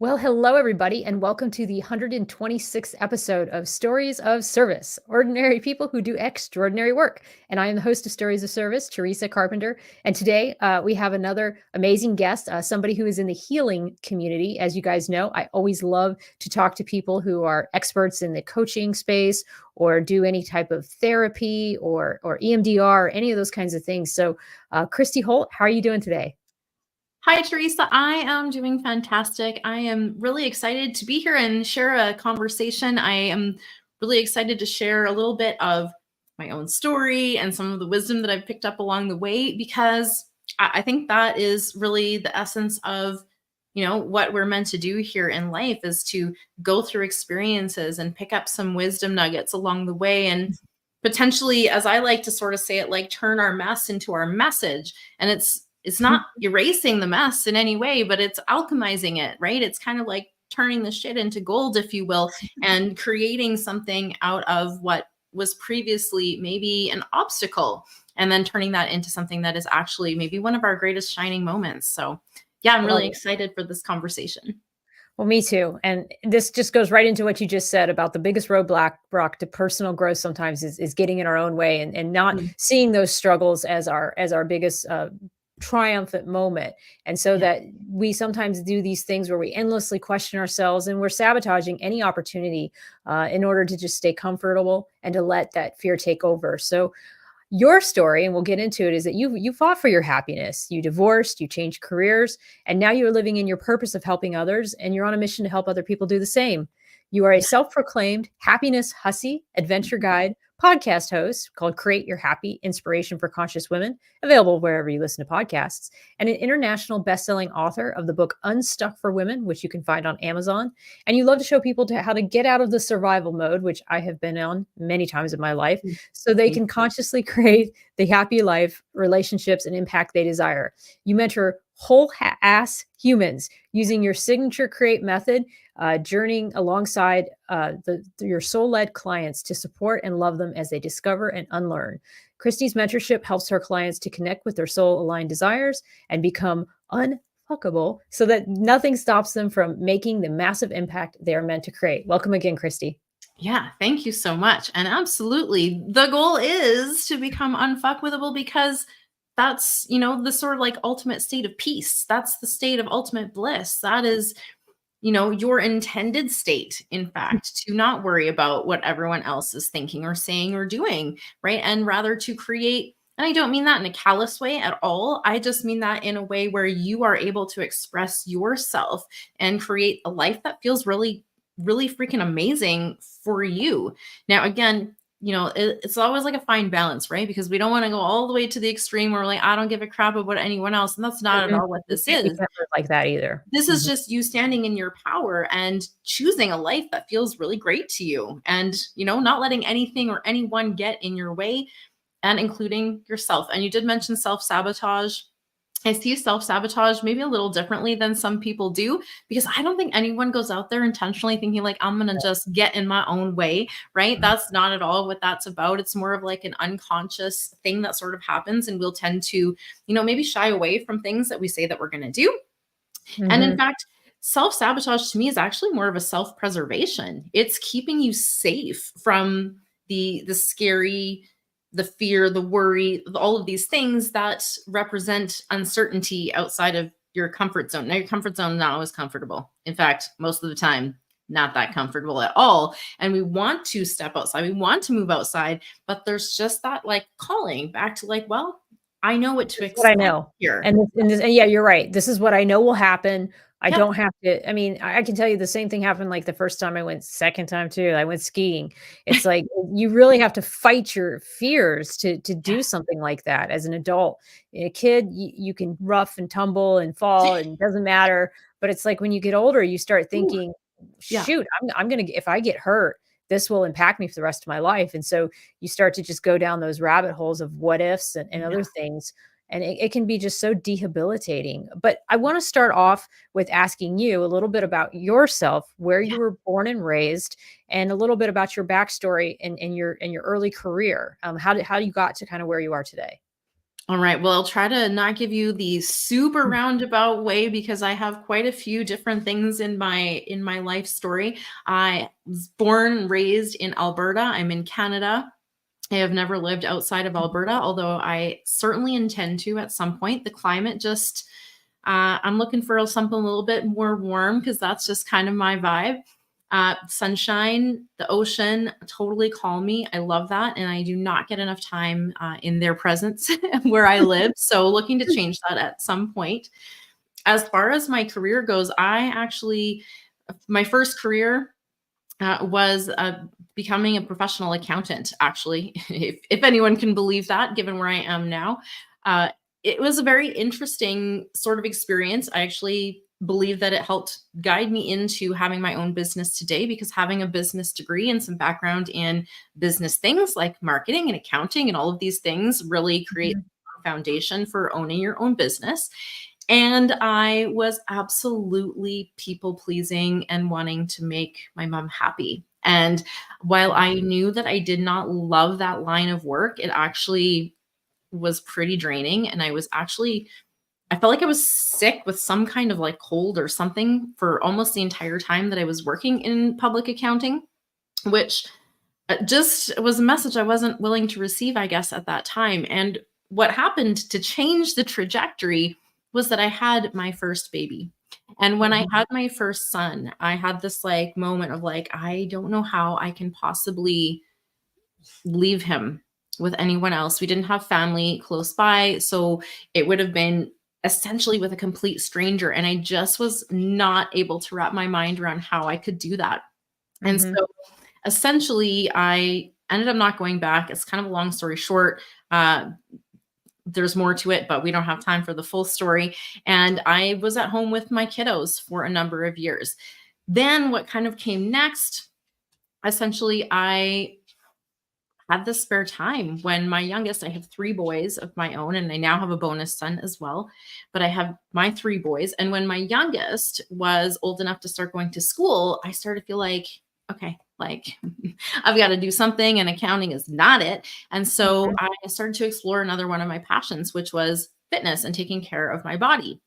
Well, hello, everybody, and welcome to the 126th episode of Stories of Service, ordinary people who do extraordinary work. And I am the host of Stories of Service, Teresa Carpenter. And today we have another amazing guest, somebody who is in the healing community. As you guys know, I always love to talk to people who are experts in the coaching space or do any type of therapy or EMDR, or any of those kinds of things. So, Christy Holt, how are you doing today? Hi, Teresa. I am doing fantastic. I am really excited to be here and share a conversation. I am really excited to share a little bit of my own story and some of the wisdom that I've picked up along the way, because I think that is really the essence of, what we're meant to do here in life is to go through experiences and pick up some wisdom nuggets along the way and potentially, as I like to sort of say it, like turn our mess into our message. And it's not erasing the mess in any way, but it's alchemizing it, right? It's kind of like turning the shit into gold, if you will, and creating something out of what was previously maybe an obstacle, and then turning that into something that is actually maybe one of our greatest shining moments. So yeah, I'm really excited for this conversation. Well, me too. And this just goes right into what you just said about the biggest roadblock to personal growth sometimes is getting in our own way and not seeing those struggles as our biggest triumphant moment. And so that we sometimes do these things where we endlessly question ourselves and we're sabotaging any opportunity in order to just stay comfortable and to let that fear take over. So your story, and we'll get into it, is that you fought for your happiness. You divorced, you changed careers, and now you're living in your purpose of helping others, and you're on a mission to help other people do the same. You are a self-proclaimed happiness hussy, adventure guide, podcast host called Create Your Happy: Inspiration for Conscious Women, available wherever you listen to podcasts, and an international best-selling author of the book Unstuck for Women, which you can find on Amazon. And you love to show people how to get out of the survival mode, which I have been on many times in my life, so they can consciously create the happy life, relationships, and impact they desire. You mentor whole ass humans using your signature create method, journeying alongside your soul-led clients to support and love them as they discover and unlearn. Christy's mentorship helps her clients to connect with their soul-aligned desires and become unfuckable so that nothing stops them from making the massive impact they are meant to create. Welcome again, Christy. Yeah, thank you so much. And absolutely, the goal is to become unfuckwithable, because that's, the sort of like ultimate state of peace. That's the state of ultimate bliss. That is, your intended state, in fact, to not worry about what everyone else is thinking or saying or doing, right? And rather to create, and I don't mean that in a callous way at all. I just mean that in a way where you are able to express yourself and create a life that feels really, really freaking amazing for you. Now, again, it's always like a fine balance, right? Because we don't want to go all the way to the extreme where we're like, I don't give a crap about anyone else. And that's not at all what this is. You can't live like that either. This is just you standing in your power and choosing a life that feels really great to you, and, not letting anything or anyone get in your way, and including yourself. And you did mention self-sabotage. I see self-sabotage maybe a little differently than some people do, because I don't think anyone goes out there intentionally thinking like, I'm going to just get in my own way, right? That's not at all what that's about. It's more of like an unconscious thing that sort of happens, and we'll tend to, maybe shy away from things that we say that we're going to do. And in fact, self-sabotage to me is actually more of a self-preservation. It's keeping you safe from the scary, the fear, the worry, all of these things that represent uncertainty outside of your comfort zone. Now, your comfort zone is not always comfortable. In fact, most of the time, not that comfortable at all. And we want to step outside. We want to move outside, but there's just that like calling back to like, well, I know what to expect. What I know here. and yeah, you're right. This is what I know will happen. I don't have to. I mean, I can tell you the same thing happened like the first time I went, second time too. I went skiing. It's like you really have to fight your fears to do something like that as an adult. A kid, you can rough and tumble and fall, and it doesn't matter. But it's like when you get older, you start thinking, shoot, I'm gonna if I get hurt, this will impact me for the rest of my life. And so you start to just go down those rabbit holes of what ifs and other things. And it can be just so debilitating. But I want to start off with asking you a little bit about yourself, where you were born and raised, and a little bit about your backstory in your early career. How you got to kind of where you are today. All right. Well, I'll try to not give you the super roundabout way because I have quite a few different things in my life story. I was born and raised in Alberta. I'm in Canada. I have never lived outside of Alberta, although I certainly intend to at some point. The climate just, I'm looking for something a little bit more warm because that's just kind of my vibe. Sunshine, the ocean totally call me. I love that. And I do not get enough time in their presence where I live. So looking to change that at some point. As far as my career goes, my first career was becoming a professional accountant, actually, if anyone can believe that, given where I am now. Uh, it was a very interesting sort of experience. I actually believe that it helped guide me into having my own business today because having a business degree and some background in business things like marketing and accounting and all of these things really create Mhm. a foundation for owning your own business. And I was absolutely people pleasing and wanting to make my mom happy. And while I knew that I did not love that line of work, it actually was pretty draining. And I felt like I was sick with some kind of like cold or something for almost the entire time that I was working in public accounting, which just was a message I wasn't willing to receive, I guess, at that time. And what happened to change the trajectory was that I had my first baby. And when I Mhm. had my first son, I had this like moment of like, I don't know how I can possibly leave him with anyone else. We didn't have family close by. So it would have been essentially with a complete stranger. And I just was not able to wrap my mind around how I could do that. And Mhm. so essentially, I ended up not going back. It's kind of a long story short. Uh, there's more to it, but we don't have time for the full story. And I was at home with my kiddos for a number of years. Then, what kind of came next? Essentially, I had the spare time when my youngest, I have three boys of my own, and I now have a bonus son as well. But I have my three boys. And when my youngest was old enough to start going to school, I started to feel like, okay, like I've got to do something, and accounting is not it. And so Mhm. I started to explore another one of my passions, which was fitness and taking care of my body.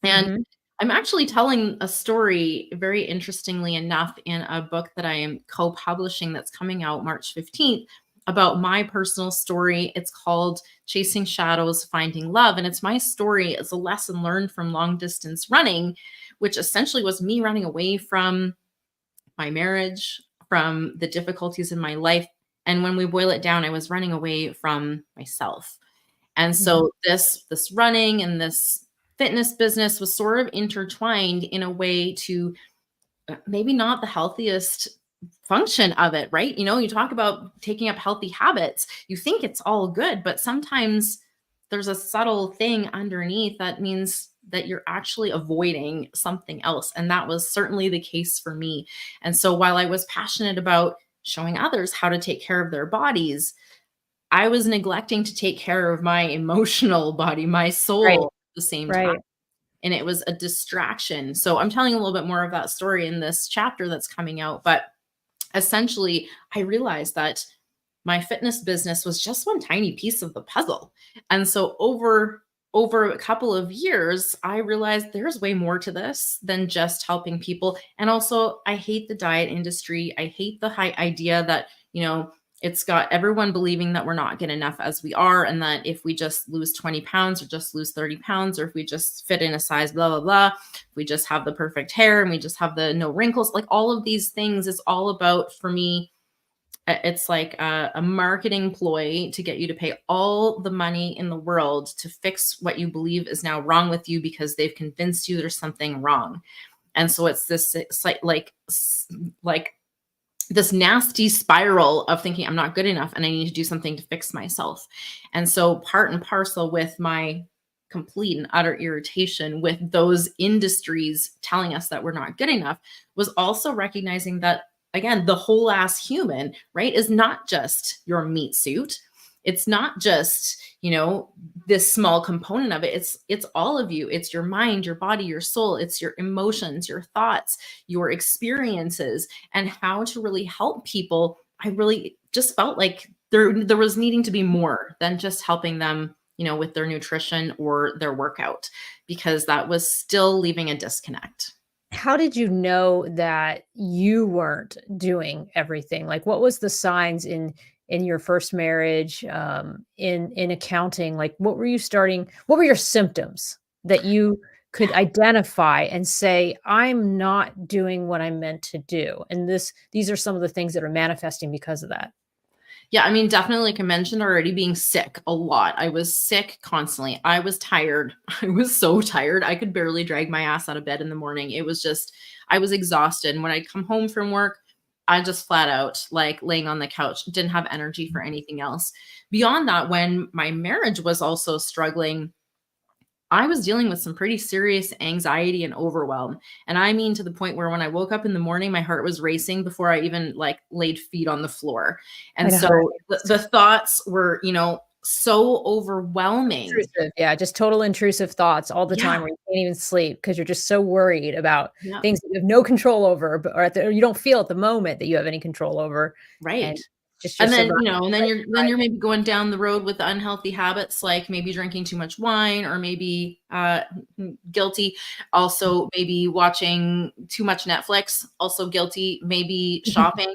And Mhm. I'm actually telling a story, very interestingly enough, in a book that I am co-publishing that's coming out March 15th about my personal story. It's called Chasing Shadows, Finding Love. And it's my story as a lesson learned from long distance running, which essentially was me running away from my marriage, from the difficulties in my life. And when we boil it down, I was running away from myself. And Mhm. so this running and this fitness business was sort of intertwined in a way to maybe not the healthiest function of it, right? You know, you talk about taking up healthy habits, you think it's all good, but sometimes there's a subtle thing underneath that means that you're actually avoiding something else. And that was certainly the case for me. And so while I was passionate about showing others how to take care of their bodies, I was neglecting to take care of my emotional body, my Right. soul at the same time. Right. And it was a distraction. So I'm telling a little bit more of that story in this chapter that's coming out. But essentially, I realized that my fitness business was just one tiny piece of the puzzle. And so over a couple of years, I realized there's way more to this than just helping people. And also, I hate the diet industry. I hate the high idea that, you know, it's got everyone believing that we're not good enough as we are, and that if we just lose 20 pounds or just lose 30 pounds, or if we just fit in a size, blah, blah, blah, if we just have the perfect hair and we just have the no wrinkles, like all of these things is all about, for me, it's like a marketing ploy to get you to pay all the money in the world to fix what you believe is now wrong with you because they've convinced you there's something wrong. And so it's like this nasty spiral of thinking I'm not good enough and I need to do something to fix myself. And so part and parcel with my complete and utter irritation with those industries telling us that we're not good enough was also recognizing that, again, the whole ass human, right, is not just your meat suit. It's not just, you know, this small component of it. It's all of you. It's your mind, your body, your soul. It's your emotions, your thoughts, your experiences, and how to really help people. I really just felt like there was needing to be more than just helping them with their nutrition or their workout, because that was still leaving a disconnect. How did you know that you weren't doing everything? Like, what was the signs in your first marriage, in accounting? Like, what were your symptoms that you could identify and say, "I'm not doing what I'm meant to do," and these are some of the things that are manifesting because of that? Yeah, I mean, definitely, like I mentioned already, being sick a lot. I was sick constantly. I was tired. I was so tired. I could barely drag my ass out of bed in the morning. It was just, I was exhausted. And when I'd come home from work, I just flat out like laying on the couch, didn't have energy for anything else. Beyond that, when my marriage was also struggling, I was dealing with some pretty serious anxiety and overwhelm. And I mean, to the point where when I woke up in the morning, my heart was racing before I even like laid feet on the floor. I And know how that so the thoughts were, so overwhelming. intrusive, yeah, just total intrusive thoughts all the time Yeah. where you can't even sleep because 'cause you're just so worried about Yeah. things that you have no control over, or you don't feel at the moment that you have any control over, and Right. just your And then, survival, and then fight you're or maybe going down the road with the unhealthy habits, like maybe drinking too much wine, or maybe guilty. Also, maybe watching too much Netflix, also guilty. Maybe flight. shopping,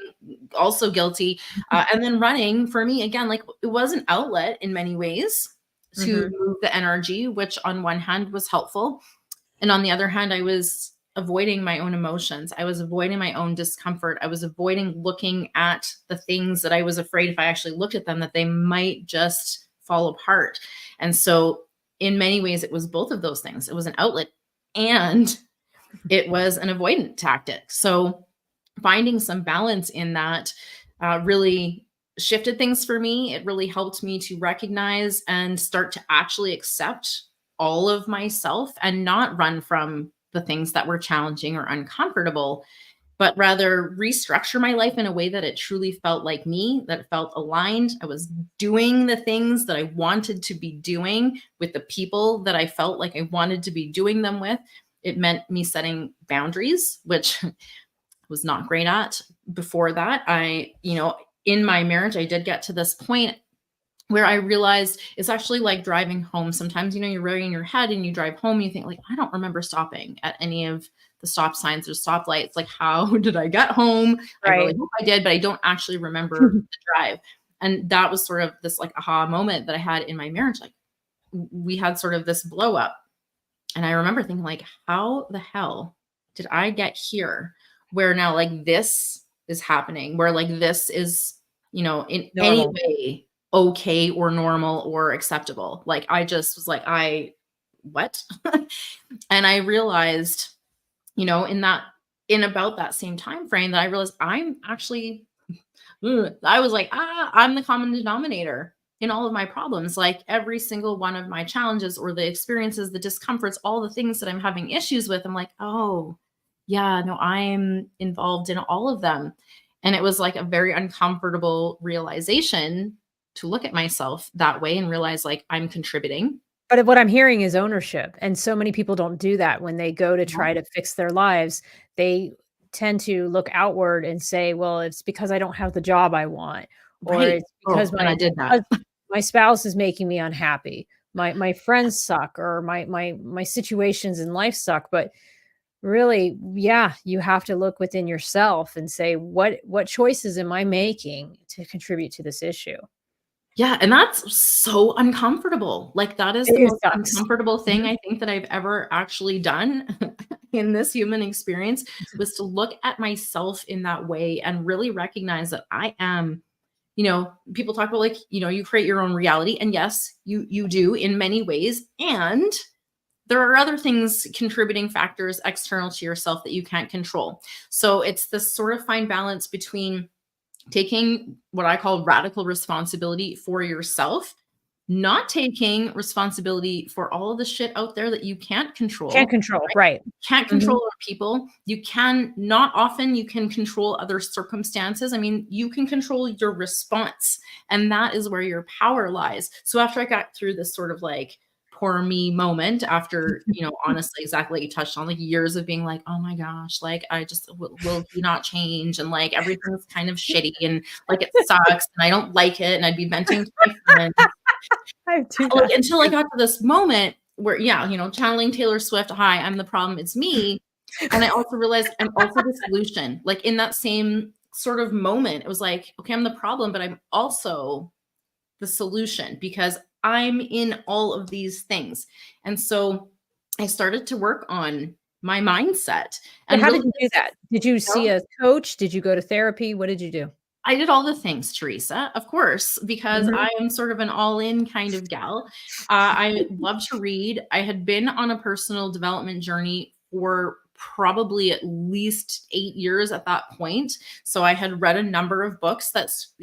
also guilty. And then running for me, again, like it was an outlet in many ways to Mhm. move the energy, which on one hand was helpful. And on the other hand, I was avoiding my own emotions. I was avoiding my own discomfort. I was avoiding looking at the things that I was afraid if I actually looked at them, that they might just fall apart. And so, in many ways, it was both of those things. It was an outlet and it was an avoidant tactic. So, finding some balance in that really shifted things for me. It really helped me to recognize and start to actually accept all of myself and not run from the things that were challenging or uncomfortable, but rather restructure my life in a way that it truly felt like me, that it felt aligned. I was doing the things that I wanted to be doing with the people that I felt like I wanted to be doing them with. It meant me setting boundaries, which was not great at before that. In my marriage, I did get to this point where I realized it's actually like driving home. Sometimes, you're rearing your head and you drive home, you think like, I don't remember stopping at any of the stop signs or stoplights. Like, how did I get home? I really Right. hope I did, but I don't actually remember the drive. And that was sort of this like aha moment that I had in my marriage. Like we had sort of this blow up. And I remember thinking like, how the hell did I get here where now like this is happening, where like this is, in any Normal. way okay or normal or acceptable. Like I just was like, what? And I realized, in about that same time frame, that I realized I'm actually I was like, I'm the common denominator in all of my problems. Like every single one of my challenges or the experiences, the discomforts, all the things that I'm having issues with, I'm like, oh, yeah, no, I'm involved in all of them. And it was like a very uncomfortable realization to look at myself that way and realize like I'm contributing. But what I'm hearing is ownership, and so many people don't do that when they go to Yeah. try to fix their lives. They tend to look outward and say, "Well, it's because I don't have the job I want," or Right. "It's because Oh, and I did that. my spouse is making me unhappy. My friends suck, or my situations in life suck." But really, yeah, you have to look within yourself and say, "What choices am I making to contribute to this issue?" Yeah, and that's so uncomfortable. Like, that is the It most sucks. uncomfortable thing Mhm. I think that I've ever actually done in this human experience, was to look at myself in that way and really recognize that I am, people talk about like, you create your own reality. And yes, you do in many ways. And there are other things, contributing factors external to yourself, that you can't control. So it's this sort of fine balance between taking what I call radical responsibility for yourself, not taking responsibility for all of the shit out there that you can't Can't control. control, right. Can't Mhm. control other people. You can not often you can control other circumstances. I mean, you can control your response, and that is where your power lies. So after I got through this sort of like poor me moment, after, honestly, exactly like you touched on, like years of being like, oh my gosh, like I just will he not change? And like everything's kind of shitty and like it sucks and I don't like it. And I'd be venting to my friends. I do Like, that until I too. got to this moment where, yeah, channeling Taylor Swift, "Hi, I'm the problem, it's me." And I also realized I'm also the solution. Like, in that same sort of moment, it was like, "Okay, I'm the problem, but I'm also the solution because I'm in all of these things." And so I started to work on my mindset So and how really did you do just, that? Did you you know, see a coach? Did you go to therapy? What did you do? I did all the things, Teresa, of course, because Mhm. I am sort of an all-in kind of gal. I love to read. I had been on a personal development journey for probably at least 8 years at that point. So I had read a number of books that's,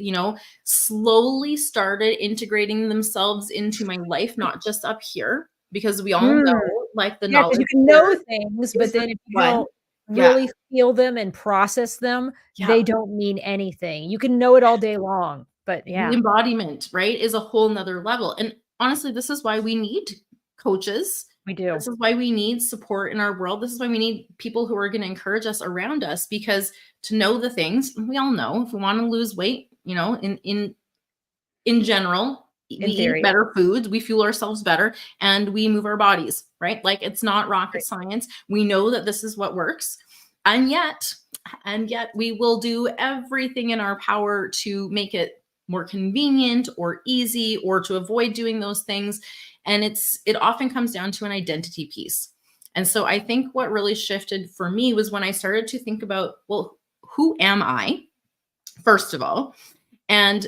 slowly started integrating themselves into my life, not just up here, because we all Mm. know, like, the Yeah, 'cause you knowledge can here know things, is but the then if you one. don't Yeah, really feel them and process them, yeah. they don't mean anything. You can know it all day long, but The yeah, embodiment, right, is a whole nother level. And honestly, this is why we need coaches. we do. This is why we need support in our world. This is why we need people who are going to encourage us around us, because to know the things we all know, if we want to lose weight, in general, we In eat theory. better foods, we fuel ourselves better, and we move our bodies, right? Like, it's not rocket Right. science. We know that this is what works. And yet we will do everything in our power to make it more convenient or easy, or to avoid doing those things. And it often comes down to an identity piece. And so I think what really shifted for me was when I started to think about, well, who am I, first of all? And,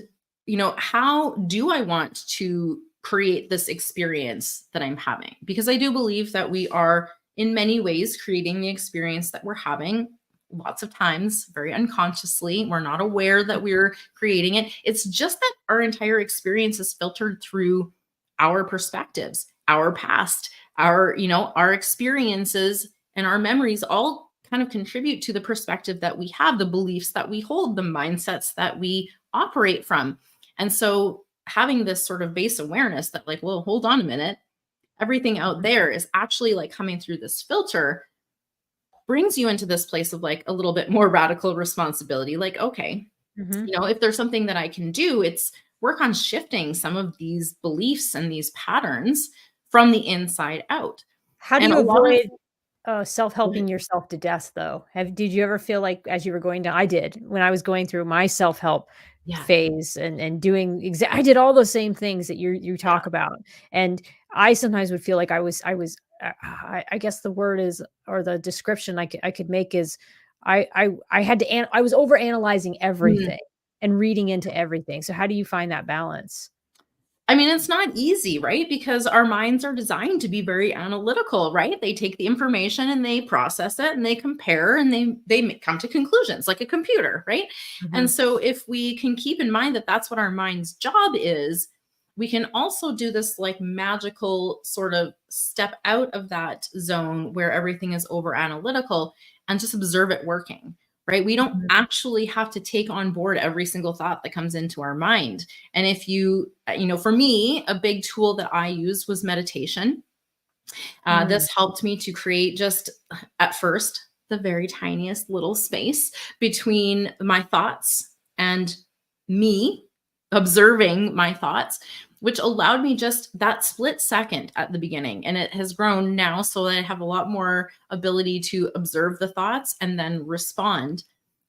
how do I want to create this experience that I'm having? Because I do believe that we are, in many ways, creating the experience that we're having lots of times very unconsciously. We're not aware that we're creating it. It's just that our entire experience is filtered through our perspectives, our past, our experiences, and our memories all kind of contribute to the perspective that we have, the beliefs that we hold, the mindsets that we operate from. And so having this sort of base awareness that, like, well, hold on a minute, everything out Mhm. there is actually like coming through this filter, brings you into this place of like a little bit more radical responsibility. Like, okay, Mhm. if there's something that I can do, it's work on shifting some of these beliefs and these patterns from the inside out. How do And you a lot of, avoid self-helping yourself to death though? Did you ever feel like as you were going down I did when I was going through my self-help yeah, phase and doing I did all those same things that you yeah. talk about. And I sometimes would feel like I was I guess the word is or the description I could make is I had to I was over analyzing Mm. everything and reading into everything. So how do you find that balance? I mean, it's not easy, right? Because our minds are designed to be very analytical, right? They take the information and they process it and they compare and come to conclusions like a computer, right? And Mhm. so if we can keep in mind that that's what our mind's job is, we can also do this like magical sort of step out of that zone where everything is over analytical and just observe it working, right? We don't Mhm. actually have to take on board every single thought that comes into our mind. And if for me, a big tool that I used was meditation. Mm. This helped me to create just, at first, the very tiniest little space between my thoughts and me observing my thoughts, which allowed me just that split second at the beginning. And it has grown now so that I have a lot more ability to observe the thoughts and then respond.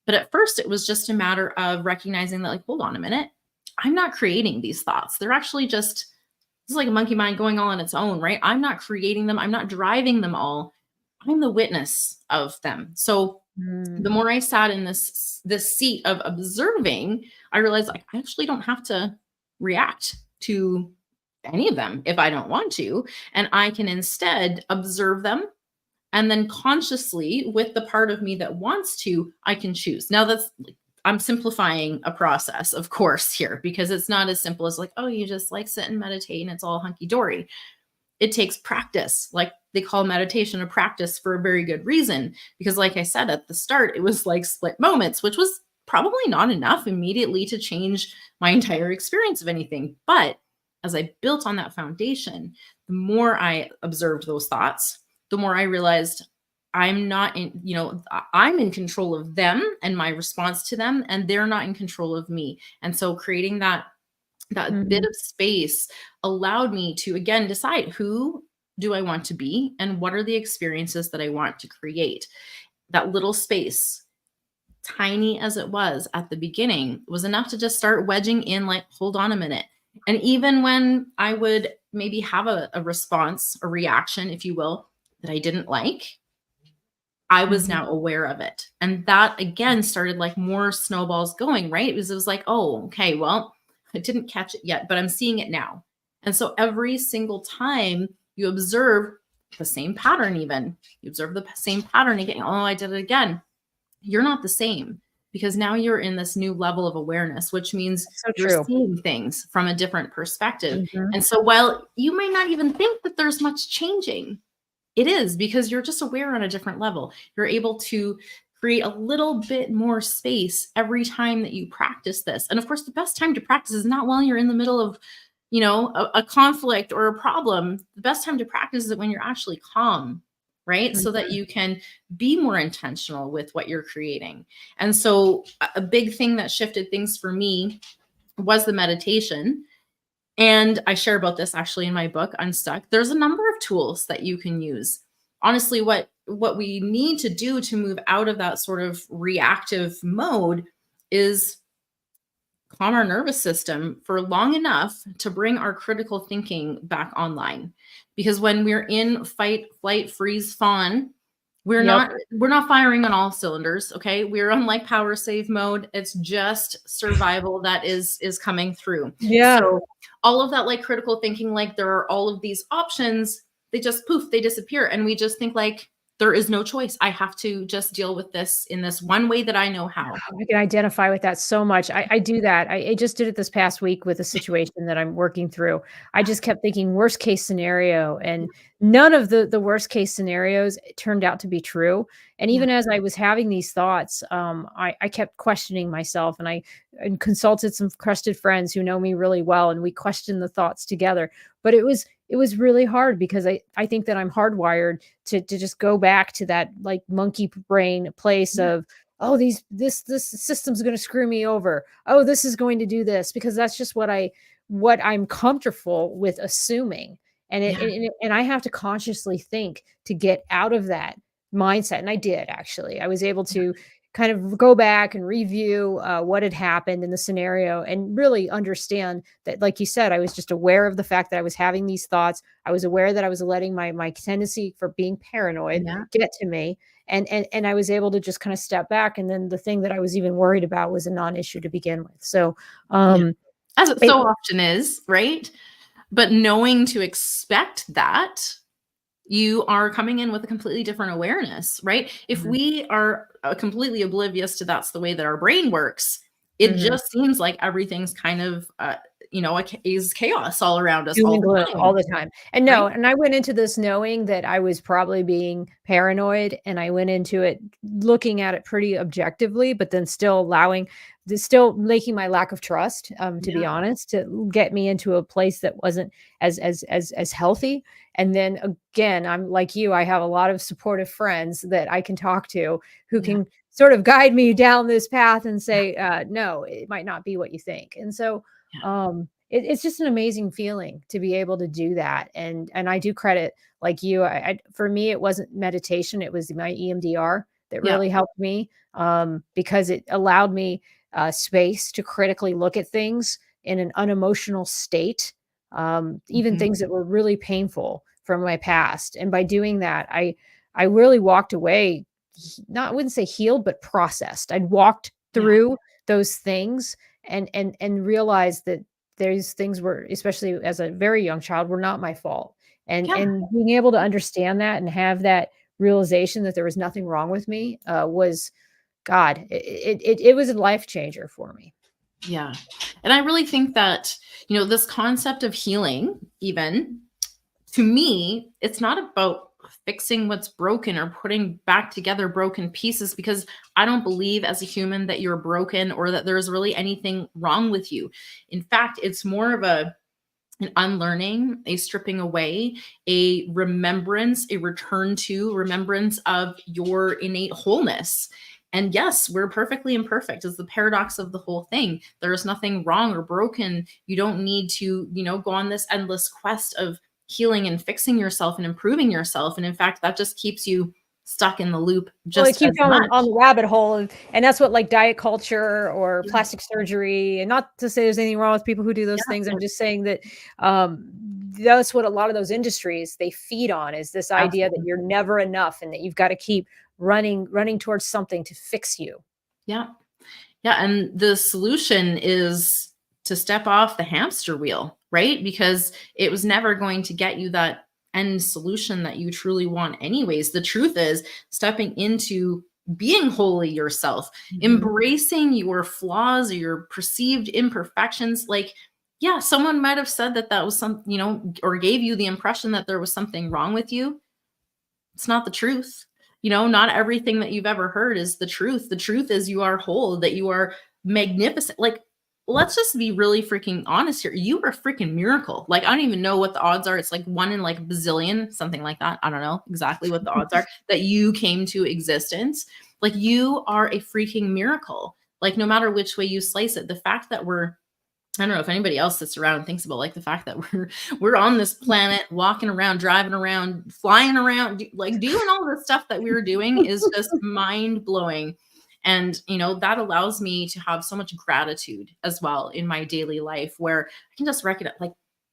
But at first, it was just a matter of recognizing that, like, hold on a minute, I'm not creating these thoughts. They're actually just, it's like a monkey mind going all on its own, right? I'm not creating them. I'm not driving them all. I'm the witness of them. So the Mm. more I sat in this seat of observing, I realized, like, I actually don't have to react to any of them if I don't want to, and I can instead observe them, and then consciously, with the part of me that wants to, I can choose. Now that's, I'm simplifying a process, of course, here, because it's not as simple as like, oh, you just like sit and meditate and it's all hunky dory. It takes practice. Like, they call meditation a practice for a very good reason. Because, like I said at the start, it was like split moments, which was probably not enough immediately to change my entire experience of anything. But as I built on that foundation, the more I observed those thoughts, the more I realized I'm not in, I'm in control of them and my response to them, and they're not in control of me. And so creating That bit Mhm. of space allowed me to, again, decide who do I want to be and what are the experiences that I want to create. That little space, tiny as it was at the beginning, was enough to just start wedging in, like, hold on a minute. And even when I would maybe have a response, a reaction, if you will, that I didn't like, I was Mhm. now aware of it. And that again started like more snowballs going, right? It was like, oh, okay, well, I didn't catch it yet, but I'm seeing it now. And so every single time you observe the same pattern, even you observe the same pattern again, oh, I did it again. You're not the same because now you're in this new level of awareness, which means So you're true. seeing things from a different perspective. Mhm. And so while you may not even think that there's much changing, it is because you're just aware on a different level. You're able to create a little bit more space every time that you practice this. And of course, the best time to practice is not while you're in the middle of, a conflict or a problem. The best time to practice is when you're actually calm, right? So that Mhm. you can be more intentional with what you're creating. And so, a big thing that shifted things for me was the meditation, and I share about this actually in my book, Unstuck. There's a number of tools that you can use. Honestly, what we need to do to move out of that sort of reactive mode is calm our nervous system for long enough to bring our critical thinking back online. Because when we're in fight, flight, freeze, fawn, we're Yep. not we're not firing on all cylinders, okay? We're on like power save mode. It's just survival that is coming through. Yeah. So all of that like critical thinking, like there are all of these options, they just poof, they disappear. And we just think like there is no choice. I have to just deal with this in this one way that I know how. I can identify with that so much. I do that. I just did it this past week with a situation that I'm working through. I just kept thinking worst case scenario, and none of the worst case scenarios turned out to be true. And Yeah. even as I was having these thoughts, I kept questioning myself, and I and consulted some trusted friends who know me really well, and we questioned the thoughts together. But it was really hard because I think that I'm hardwired to just go back to that like monkey brain place Yeah. of, oh, this system's going to screw me over, oh, this is going to do this, because that's just what I'm comfortable with assuming. And Yeah. and I have to consciously think to get out of that mindset, and I did. Actually, I was able Yeah. to kind of go back and review what had happened in the scenario and really understand that, like you said, I was just aware of the fact that I was having these thoughts. I was aware that I was letting my tendency for being paranoid Yeah. get to me, and I was able to just kind of step back, and then the thing that I was even worried about was a non-issue to begin with. So, Yeah. um, As it it so often is, right? But knowing to expect that, you are coming in with a completely different awareness, right? If Mhm, we are completely oblivious to that's the way that our brain works, it mhm. just seems like everything's kind of, is chaos all around us Doom all and the gloom all time, the time. And right? no, and I went into this knowing that I was probably being paranoid, and I went into it looking at it pretty objectively, but then still making my lack of trust, to be Yeah. honest, to get me into a place that wasn't as healthy. And then again, I'm like you, I have a lot of supportive friends that I can talk to who Yeah. can sort of guide me down this path and say, "No, it might not be what you think." And so, Yeah. it's just an amazing feeling to be able to do that, and I do credit, like you, for me, it wasn't meditation, it was my EMDR that Yeah. really helped me, because it allowed me, space to critically look at things in an unemotional state, even Mhm. things that were really painful from my past, and by doing that, I really walked away, not, I wouldn't say healed, but processed. I'd walked Yeah. through those things and realized that those things were, especially as a very young child, were not my fault. Yeah. And being able to understand that and have that realization that there was nothing wrong with me, was, God, it was a life changer for me. Yeah. And I really think that, this concept of healing, even to me, it's not about fixing what's broken or putting back together broken pieces because I don't believe as a human that you're broken or that there's really anything wrong with you. In fact, it's more of an unlearning, a stripping away, a remembrance, a return to remembrance of your innate wholeness. And yes, we're perfectly imperfect is the paradox of the whole thing. There is nothing wrong or broken. You don't need to, go on this endless quest of healing and fixing yourself and improving yourself. And in fact, that just keeps you stuck in the loop Well, they just keep as going on much. the rabbit hole, and that's what, like, diet culture or plastic surgery, and not to say there's anything wrong with people who do those Yeah, things, I'm just saying that, um, that's what a lot of those industries, they feed on, is this idea that absolutely. you're never enough and that you've gotta keep running towards something to fix you. Yeah. Yeah, and the solution is to step off the hamster wheel, right? Because it was never going to get you that end solution that you truly want anyways. The truth is stepping into being wholly yourself, Mhm. embracing your flaws or your perceived imperfections. Like, yeah, someone might have said that that was some, or gave you the impression that there was something wrong with you. It's not the truth. Not everything that you've ever heard is the truth. The truth is you are whole, that you are magnificent. Like, let's just be really freaking honest here. You are a freaking miracle. Like, I don't even know what the odds are. It's like one in like a bazillion, something like that. I don't know exactly what the odds are that you came to existence. Like, you are a freaking miracle. Like, no matter which way you slice it, the fact that I don't know if anybody else sits around and thinks about like the fact that we're on this planet, walking around, driving around, flying around, like doing all the stuff that we were doing is just mind blowing. And that allows me to have so much gratitude as well in my daily life, where I can just recognize like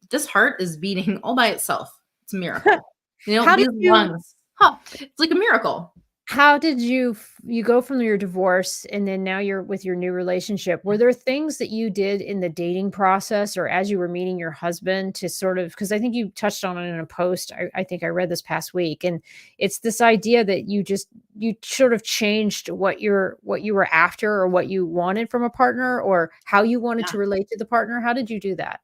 this heart is beating all by itself. It's a miracle. How did These you lungs, huh? It's like a miracle. How did you go from your divorce and then now you're with your new relationship? Were there things that you did in the dating process or as you were meeting your husband to sort of, because I think you touched on it in a post I think I read this past week, and it's this idea that you sort of changed what you were after or what you wanted from a partner or how you wanted Yeah. to relate to the partner. How did you do that?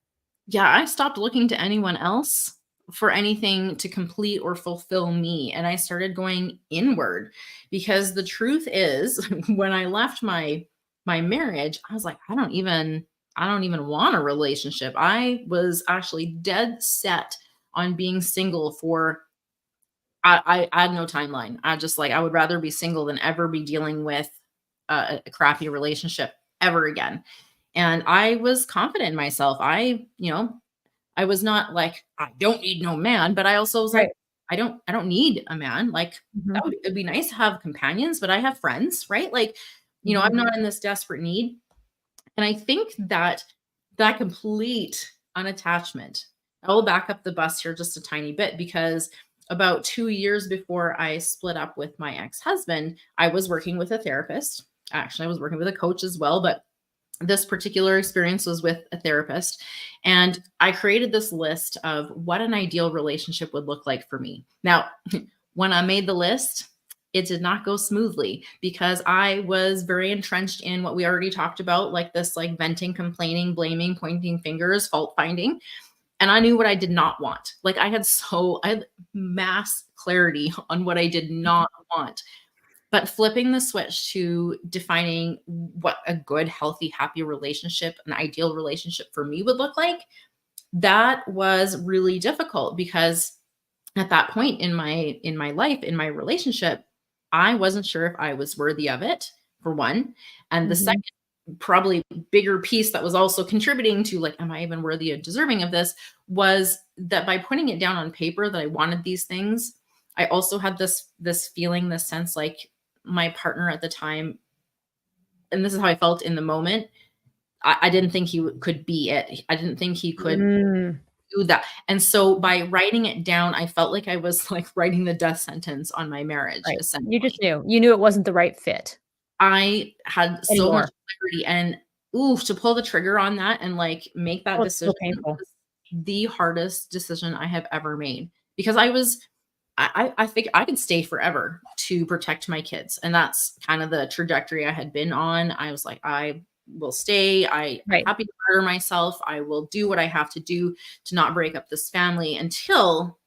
Yeah, I stopped looking to anyone else for anything to complete or fulfill me, and I started going inward because the truth is when I left my marriage, I was like, I don't even want a relationship. I was actually dead set on being single for I had no timeline. I just like I would rather be single than ever be dealing with a crappy relationship ever again. And I was confident in myself. I was not like, I don't need no man, but I also was like, Right. I don't need a man. Like Mhm. it'd be nice to have companions, but I have friends, right? Like, I'm Mhm. not in this desperate need. And I think that that complete unattachment, I will back up the bus here just a tiny bit because about 2 years before I split up with my ex-husband, I was working with a therapist. Actually, I was working with a coach as well, but this particular experience was with a therapist. And I created this list of what an ideal relationship would look like for me. Now, when I made the list, it did not go smoothly because I was very entrenched in what we already talked about, like this like venting, complaining, blaming, pointing fingers, fault finding. And I knew what I did not want. Like I had mass clarity on what I did not want. But flipping the switch to defining what a good, healthy, happy relationship, an ideal relationship for me would look like, that was really difficult because at that point in my life, in my relationship, I wasn't sure if I was worthy of it, for one. And the Mhm. second probably bigger piece that was also contributing to like, am I even worthy of deserving of this? Was that by putting it down on paper that I wanted these things, I also had this feeling, this sense like my partner at the time, and this is how I felt in the moment. I didn't think he could be it. I didn't think he could Mm. do that. And so by writing it down, I felt like I was like writing the death sentence on my marriage, Right. You just essentially. knew. You knew it wasn't the right fit I had so much anymore. clarity and ooh, to pull the trigger on that and like make that Oh, it's so decision painful. was the hardest decision I have ever made because I think I could stay forever to protect my kids. And that's kind of the trajectory I had been on. I was like, I will stay. I'm Right. happy to murder myself. I will do what I have to do to not break up this family until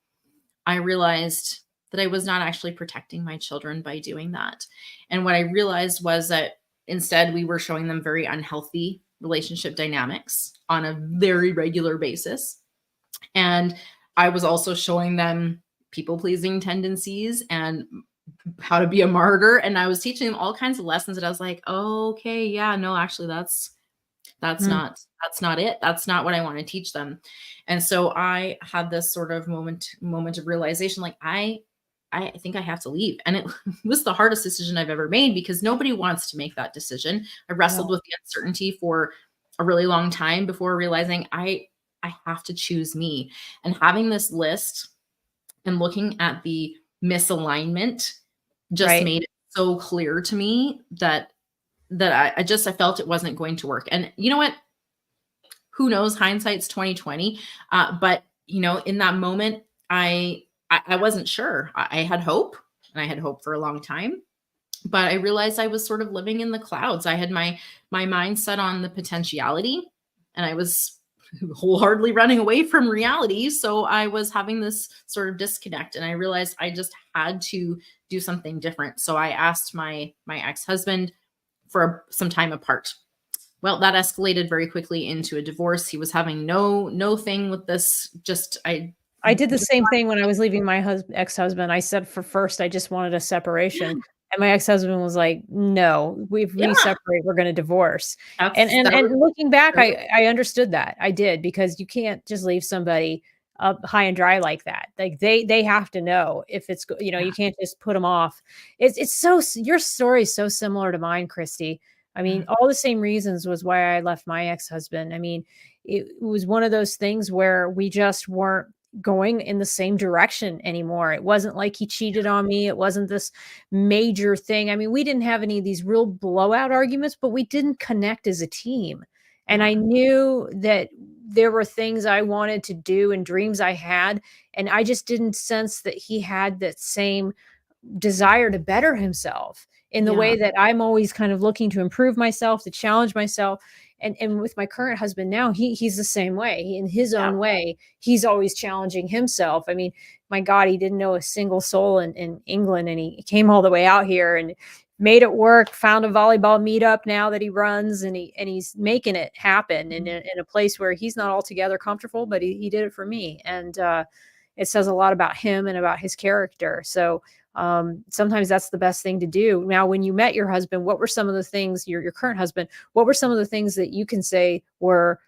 I realized that I was not actually protecting my children by doing that. And what I realized was that instead we were showing them very unhealthy relationship dynamics on a very regular basis. And I was also showing them people pleasing tendencies and how to be a martyr. And I was teaching them all kinds of lessons that I was like, oh, okay, yeah, no, actually that's Mm, not it. That's not what I want to teach them. And so I had this sort of moment of realization, like I think I have to leave. And it was the hardest decision I've ever made because nobody wants to make that decision. I wrestled no, with the uncertainty for a really long time before realizing I have to choose me. And having this list and looking at the misalignment just right. made it so clear to me that I felt it wasn't going to work. And you know what? Who knows? Hindsight's 2020. But in that moment, I wasn't sure. I had hope, and I had hope for a long time. But I realized I was sort of living in the clouds. I had my mind set on the potentiality, and I was wholeheartedly running away from reality. So I was having this sort of disconnect, and I realized I just had to do something different. So I asked my ex-husband for some time apart. Well, that escalated very quickly into a divorce. He was having no thing with this. Just I I did the just same thing when I was leaving my ex-husband. I said for first, I just wanted a separation, yeah, and my ex-husband was like, "No, if we yeah. separate, we're gonna divorce." And That's and that and was looking back, that was I understood that. I did, because you can't just leave somebody up high and dry like that. Like, they have to know if it's yeah, you can't just put them off. It's so your story is so similar to mine, Christy. I mean, yeah, all the same reasons was why I left my ex-husband. I mean, it was one of those things where we just weren't going in the same direction anymore. It wasn't like he cheated on me. It wasn't this major thing. I mean, we didn't have any of these real blowout arguments, but we didn't connect as a team. And I yeah, knew that there were things I wanted to do and dreams I had. And I just didn't sense that he had that same desire to better himself in the yeah, way that I'm always kind of looking to improve myself, to challenge myself. And with my current husband now, he's the same way. In his yeah. own way, he's always challenging himself. I mean, my God, he didn't know a single soul in England, and he came all the way out here and made it work, found a volleyball meetup now that he runs, and he's making it happen Mhm. in a place where he's not altogether comfortable, but he did it for me. And it says a lot about him and about his character. So sometimes that's the best thing to do. Now, when you met your husband, what were some of the things, your current husband, what were some of the things that you can say were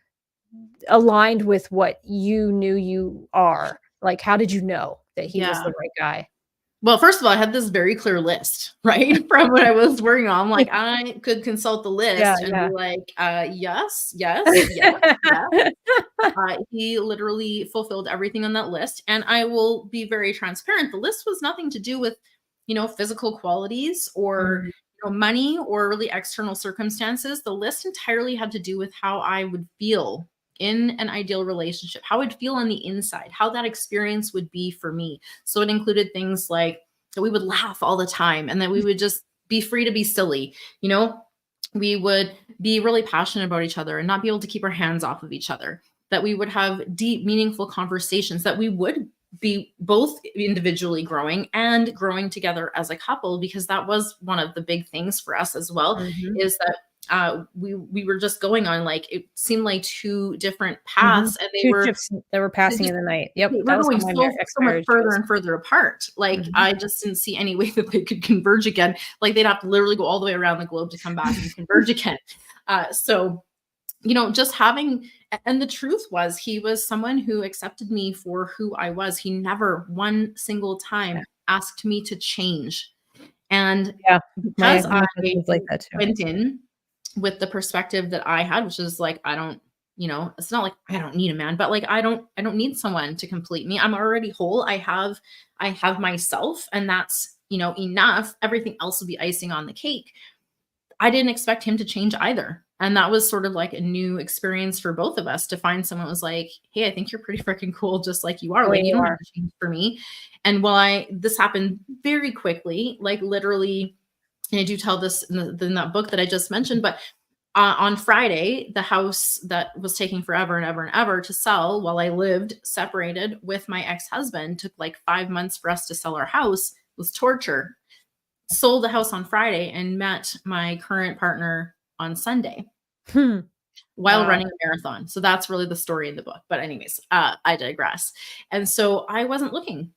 aligned with what you knew you are? Like, how did you know that he was Yeah. the right guy? Well, first of all, I had this very clear list, right, from what I was working on. Like, I could consult the Yeah, list and be yeah. like, yes, yes, yes, yes. He literally fulfilled everything on that list. And I will be very transparent. The list was nothing to do with, physical qualities or Mm, money or really external circumstances. The list entirely had to do with how I would feel in an ideal relationship, how I'd feel on the inside, how that experience would be for me. So it included things like that we would laugh all the time and that we would just be free to be silly, you know, we would be really passionate about each other and not be able to keep our hands off of each other, that we would have deep, meaningful conversations, that we would be both individually growing and growing together as a couple, because that was one of the big things for us as well, mhm, is that we were just going on, like, it seemed like two different mhm. paths, and they 2 were ships that were they passing just in the night. Yep, they that were was going how my so much ex-marriage further was. and further apart. Like, Mhm. I just didn't see any way that they could converge again. Like, they'd have to literally go all the way around the globe to come back and converge again. So just having, and the truth was, he was someone who accepted me for who I was. He never one single Yeah, time asked me to change. And yeah. because I My husband's like that too. went in with the perspective that I had, which is like, I don't, it's not like I don't need a man, but like, I don't need someone to complete me. I'm already whole. I have myself, and that's, enough. Everything else will be icing on the cake. I didn't expect him to change either. And that was sort of like a new experience for both of us, to find someone who was like, hey, I think you're pretty freaking cool just like you are. The way Like, you you don't have are. to change for me. And this happened very quickly, like literally, and I do tell this in that book that I just mentioned, but on Friday, the house that was taking forever and ever and ever to sell while I lived separated with my ex-husband, took like 5 months for us to sell our house, was torture. Sold the house on Friday and met my current partner on Sunday Hmm. while Wow. running a marathon. So that's really the story in the book. But anyways, I digress. And so I wasn't looking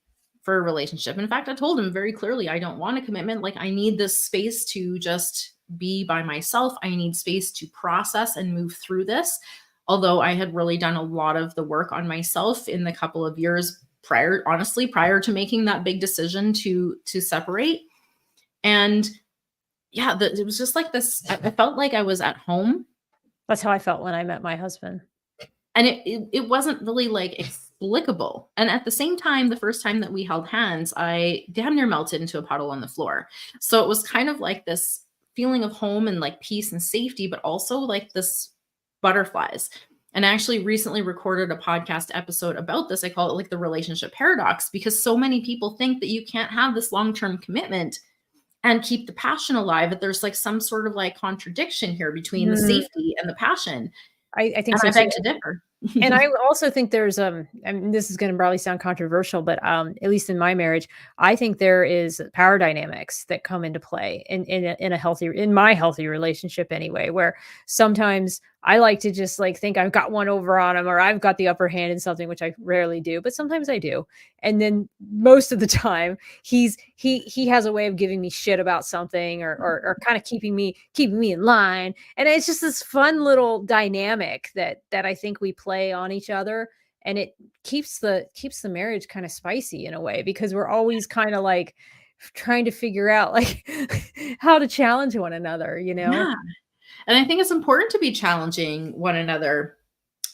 for a relationship. In fact, I told him very clearly, I don't want a commitment. Like, I need this space to just be by myself. I need space to process and move through this. Although I had really done a lot of the work on myself in the couple of years prior, honestly, prior to making that big decision to separate. And yeah, it was just like this. I felt like I was at home, That's how I felt when I met my husband. and it wasn't really like explicable. And at the same time, the first time that we held hands, I damn near melted into a puddle on the floor. So it was kind of like this feeling of home and like peace and safety, but also like this butterflies. And I actually recently recorded a podcast episode about this. I call it like the relationship paradox, because so many people think that you can't have this long-term commitment and keep the passion alive. But there's like some sort of like contradiction here between the Mm, safety and the passion. I think And so I too. beg to differ. And I also think there's, I mean, this is gonna probably sound controversial, but, at least in my marriage, I think there is power dynamics that come into play in a healthy in my healthy relationship anyway, where sometimes I like to just, like, think I've got one over on him or I've got the upper hand in something, which I rarely do, but sometimes I do. And then most of the time, he has a way of giving me shit about something or kinda keeping me in line, and it's just this fun little dynamic that I think we play on each other, and it keeps the marriage kind of spicy in a way because we're always kind of like trying to figure out like how to challenge one another, you know? Yeah. And I think it's important to be challenging one another.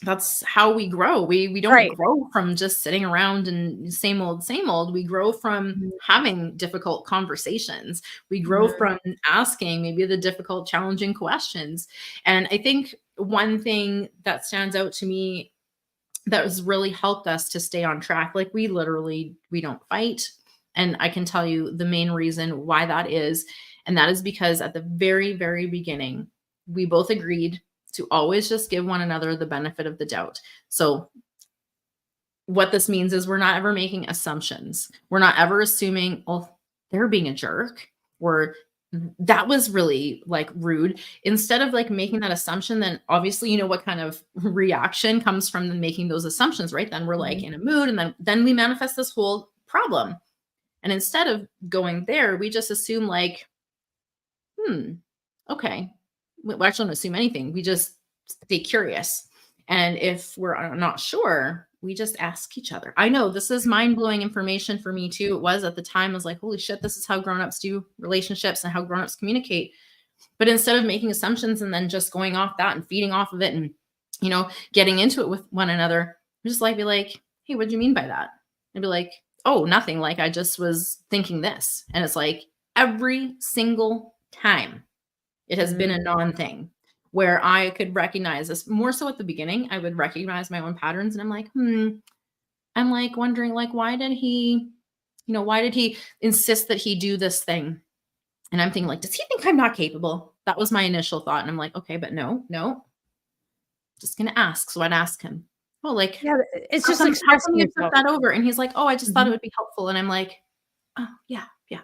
That's how we grow. We don't Right. grow from just sitting around and same old, same old. We grow from Mhm. having difficult conversations. We grow Mhm. from asking maybe the difficult, challenging questions. And I think one thing that stands out to me that has really helped us to stay on track, like we don't fight. And I can tell you the main reason why that is. And that is because at the very, very beginning, we both agreed to always just give one another the benefit of the doubt. So what this means is we're not ever making assumptions. We're not ever assuming, oh, they're being a jerk, or that was really like rude. Instead of like making that assumption, then obviously you know what kind of reaction comes from making those assumptions, right? Then we're like Mhm. in a mood, and then we manifest this whole problem. And instead of going there, we just assume like, hmm, okay. We actually don't assume anything. We just stay curious. And if we're not sure, we just ask each other. I know this is mind blowing information for me too. It was at the time. I was like, holy shit, this is how grown-ups do relationships and how grown-ups communicate. But instead of making assumptions and then just going off that and feeding off of it and, getting into it with one another, we just like be like, hey, what do you mean by that? And be like, oh, nothing. Like I just was thinking this. And it's like every single time it has been Mhm. a non-thing where I could recognize this more so at the beginning. I would recognize my own patterns and I'm like, I'm like wondering like why did he insist that he do this thing? And I'm thinking like, does he think I'm not capable? That was my initial thought. And I'm like, okay, but no, just gonna ask. So I'd ask him, oh, like, Yeah, it's how just come expressing you took yourself. that over? And he's like, oh, I just thought it Mhm. would be helpful. And I'm like, oh, yeah, yeah.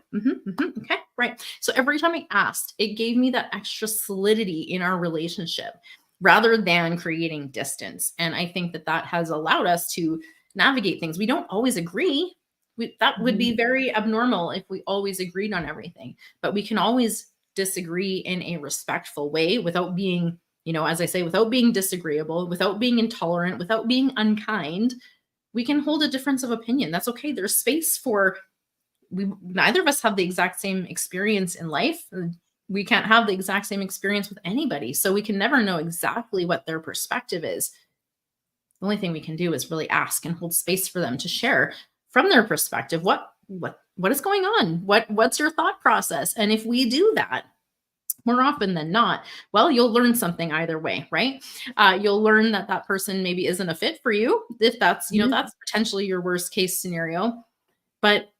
Okay, right. So every time I asked, it gave me that extra solidity in our relationship rather than creating distance. And I think that that has allowed us to navigate things. We don't always agree. That would Mhm. be very abnormal if we always agreed on everything, but we can always disagree in a respectful way without being, as I say, without being disagreeable, without being intolerant, without being unkind. We can hold a difference of opinion. That's okay. There's space for we neither of us have the exact same experience in life. We can't have the exact same experience with anybody. So we can never know exactly what their perspective is. The only thing we can do is really ask and hold space for them to share from their perspective what is going on? What's your thought process? And if we do that, more often than not, well, you'll learn something either way, right? You'll learn that that person maybe isn't a fit for you, if that's Mhm. that's potentially your worst case scenario. But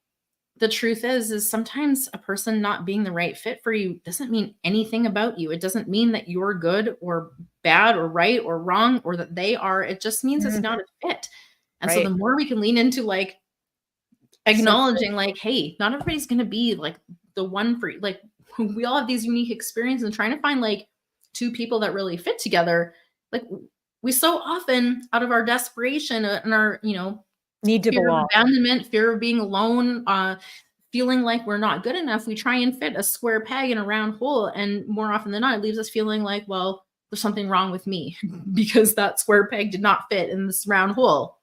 the truth is sometimes a person not being the right fit for you doesn't mean anything about you. It doesn't mean that you're good or bad or right or wrong or that they are. It just means it's Mhm. not a fit. And so the Right. more we can lean into like So true. acknowledging like, hey, not everybody's going to be like the one for you. Like we all have these unique experiences, and trying to find like two people that really fit together. Like we so often out of our desperation and our, Need to Fear of belong. abandonment, fear of being alone, feeling like we're not good enough. We try and fit a square peg in a round hole. And more often than not, it leaves us feeling like, well, there's something wrong with me because that square peg did not fit in this round hole.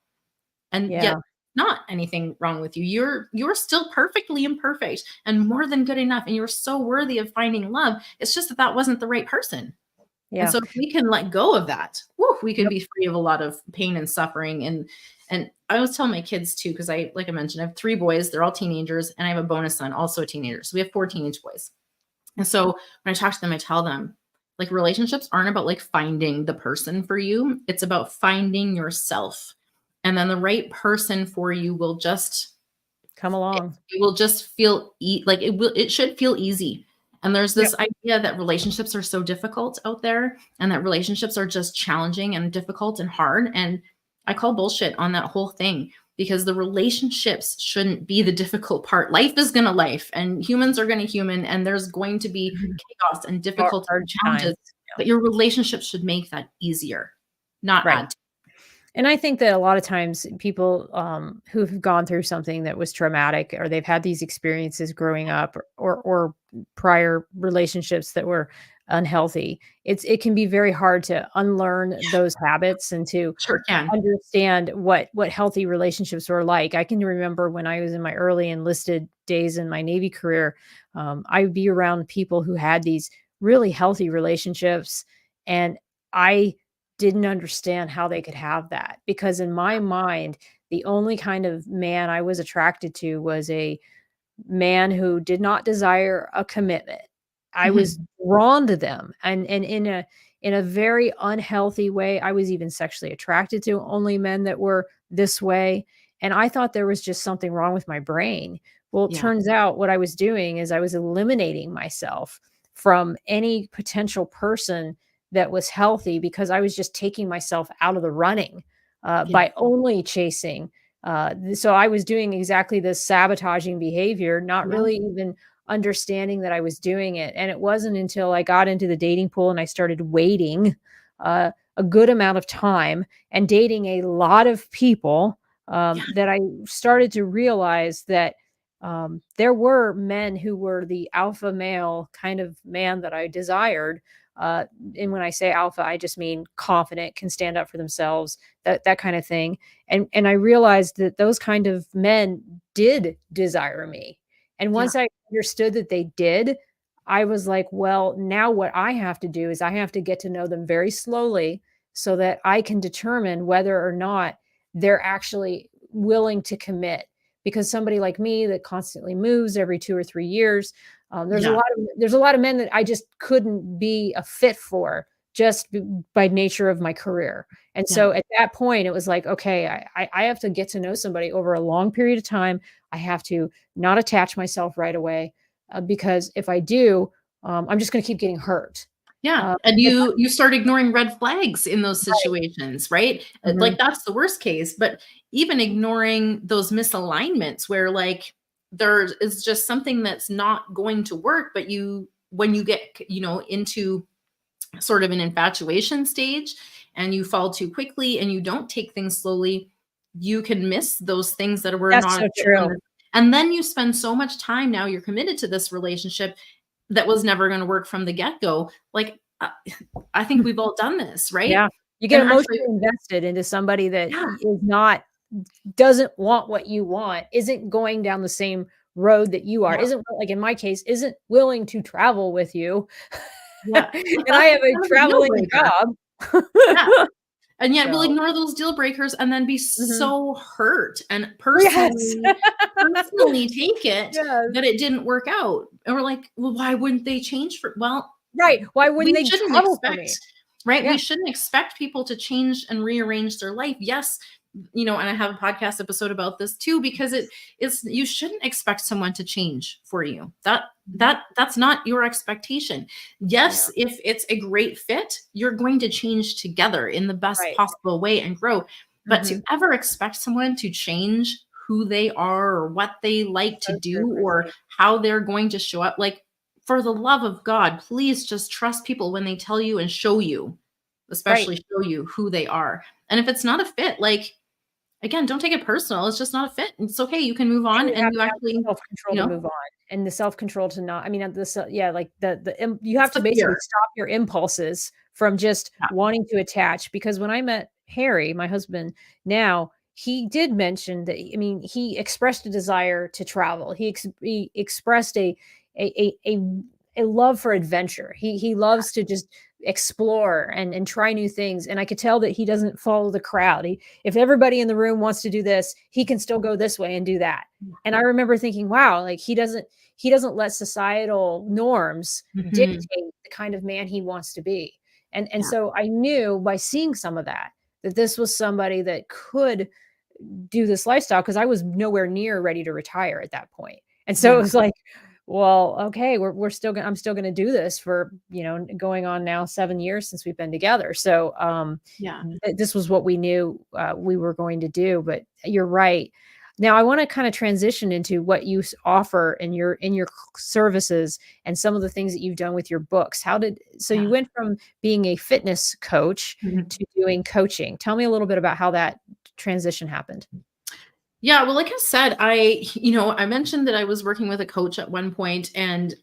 And yet Yeah. not anything wrong with you. You're still perfectly imperfect and more than good enough. And you're so worthy of finding love. It's just that that wasn't the right person. And Yeah. so if we can let go of that, woo, we can Yep. be free of a lot of pain and suffering. And I always tell my kids too, because like I mentioned, I have 3 boys, they're all teenagers, and I have a bonus son, also a teenager. So we have 4 teenage boys. And so when I talk to them, I tell them, like, relationships aren't about like finding the person for you. It's about finding yourself. And then the right person for you will just Come along. it will just feel like it should feel easy. And there's Yep. this idea that relationships are so difficult out there and that relationships are just challenging and difficult and hard. And I call bullshit on that whole thing because the relationships shouldn't be the difficult part. Life is going to life and humans are going to human and there's going to be Mhm. chaos and difficulty and Hard challenges, times. but your relationship should make that easier, not Right. add to. And I think that a lot of times people, who've gone through something that was traumatic or they've had these experiences growing up or prior relationships that were unhealthy, it can be very hard to unlearn those habits and to Sure can. understand what healthy relationships were like. I can remember when I was in my early enlisted days in my Navy career, I would be around people who had these really healthy relationships, and I didn't understand how they could have that because in my mind, the only kind of man I was attracted to was a man who did not desire a commitment. I was drawn to them and in a very unhealthy way. I was even sexually attracted to only men that were this way, and I thought there was just something wrong with my brain. Well, it Yeah. turns out what I was doing is I was eliminating myself from any potential person that was healthy because I was just taking myself out of the running, Yeah. by only chasing so I was doing exactly this sabotaging behavior, not Yeah. really even understanding that I was doing it. And it wasn't until I got into the dating pool and I started waiting a good amount of time and dating a lot of people Yeah. that I started to realize that there were men who were the alpha male kind of man that I desired. And when I say alpha, I just mean confident, can stand up for themselves, that kind of thing. And I realized that those kind of men did desire me. And Yeah. once I understood that they did, I was like, well, now what I have to do is I have to get to know them very slowly so that I can determine whether or not they're actually willing to commit. Because somebody like me that constantly moves every 2 or 3 years, Yeah. there's a lot of men that I just couldn't be a fit for just by nature of my career. And Yeah. so at that point, it was like, okay, I have to get to know somebody over a long period of time. I have to not attach myself right away because if I do, I'm just going to keep getting hurt. Yeah, Uh, and if I, you start ignoring red flags in those right. situations, right? Mhm. Like, that's the worst case, but even ignoring those misalignments where, like, there is just something that's not going to work, but you when you get, into sort of an infatuation stage and you fall too quickly and you don't take things slowly, you can miss those things that were That's not a so fit from true. the and then you spend so much time now you're committed to this relationship that was never gonna work from the get-go. Like, I think we've all done this, right? Yeah. You get And actually emotionally invested into somebody that yeah, is not doesn't want what you want, isn't going down the same road that you are, yeah, isn't like in my case, isn't willing to travel with you. yeah. Like, And I that's have a kind of a deal traveling breaker. job. Yeah, and yet we'll So ignore those deal breakers and then be mhm. so hurt and Yes. personally take it Yes. that it didn't work out. And we're like, "Well, why wouldn't they change for" well, Right. Why wouldn't we they shouldn't travel for expect me? right? We Yeah. shouldn't expect people to change and rearrange their life. Yes, and I have a podcast episode about this too because it is you shouldn't expect someone to change for you. Mhm. That's not your expectation. Yeah. Yes, if it's a great fit, you're going to change together in the best Right. possible way and grow. But to Mhm. ever expect someone to change who they are or what they like to So true, do or Christy. how they're going to show up, like, for the love of God, please just trust people when they tell you and show you, Right. especially show you who they are. And if it's not a fit, like, again, don't take it personal. It's just not a fit. It's okay. You can move And on you and have you to have the actually, self-control you to know, move on, and the self-control to not, I mean, yeah, like you it's have to the basically fear. stop your impulses from just Yeah. wanting to attach, because when I met Harry, my husband now, he did mention that, I mean, he expressed a desire to travel. He expressed a a a a love for adventure. He loves to just explore and try new things, and I could tell that he doesn't follow the crowd. If everybody in the room wants to do this, he can still go this way and do that. And I remember thinking, wow, like he doesn't let societal norms dictate Mhm. the kind of man he wants to be. And Yeah. so I knew by seeing some of that, that this was somebody that could do this lifestyle, because I was nowhere near ready to retire at that point. And so it Yeah. was like, well, okay, we're still gonna I'm still gonna do this for, going on now 7 years since we've been together. So Yeah. this was what we knew we were going to do. But you're right. Now I want to kind of transition into what you offer in your services, and some of the things that you've done with your books. So you Yeah. went from being a fitness coach Mhm. to doing coaching. Tell me a little bit about how that transition happened. Yeah, well, like I said, I mentioned that I was working with a coach at one point, and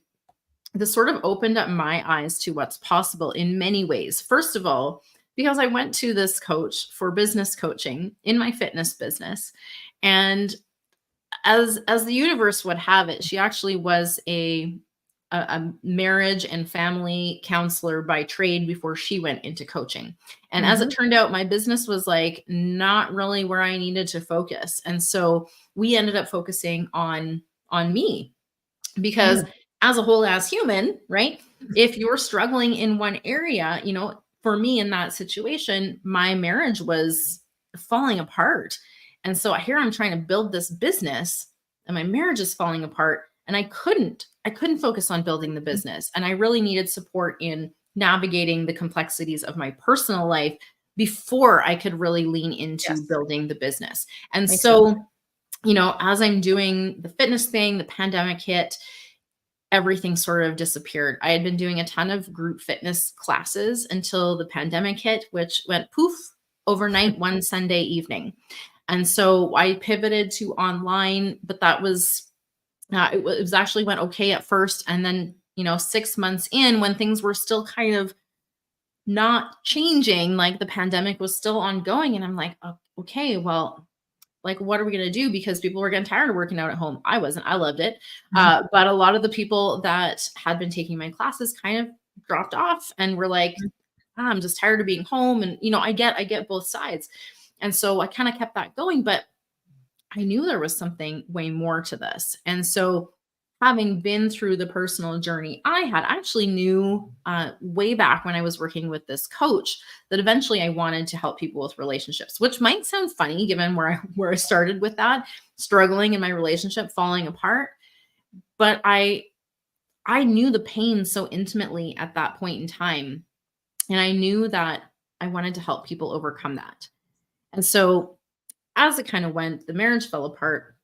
this sort of opened up my eyes to what's possible in many ways. First of all, because I went to this coach for business coaching in my fitness business, and as the universe would have it, she actually was a marriage and family counselor by trade before she went into coaching. And as it Mhm. turned out, my business was like not really where I needed to focus. And so we ended up focusing on me, because Mm. as a whole, as human, right? If you're struggling in one area, for me in that situation, my marriage was falling apart. And so here I'm trying to build this business and my marriage is falling apart, and I couldn't focus on building the business, and I really needed support in navigating the complexities of my personal life before I could really lean into Yes, building the business. And makes sense. so, as I'm doing the fitness thing, the pandemic hit, everything sort of disappeared. I had been doing a ton of group fitness classes until the pandemic hit, which went poof overnight one Sunday evening. And so I pivoted to online, but that was it was actually went okay at first, and then 6 months in, when things were still kind of not changing, like the pandemic was still ongoing, and I'm like, "Oh, okay, well, like, what are we going to do?" Because people were getting tired of working out at home. I wasn't. I loved it. Mhm. But a lot of the people that had been taking my classes kind of dropped off and were like, I'm just tired of being home. And, I get both sides. And so I kind of kept that going, but I knew there was something way more to this. And so, having been through the personal journey I had, I actually knew way back when I was working with this coach that eventually I wanted to help people with relationships, which might sound funny given where I started with that, struggling in my relationship, falling apart. But I knew the pain so intimately at that point in time, and I knew that I wanted to help people overcome that. And so, as it kind of went, the marriage fell apart,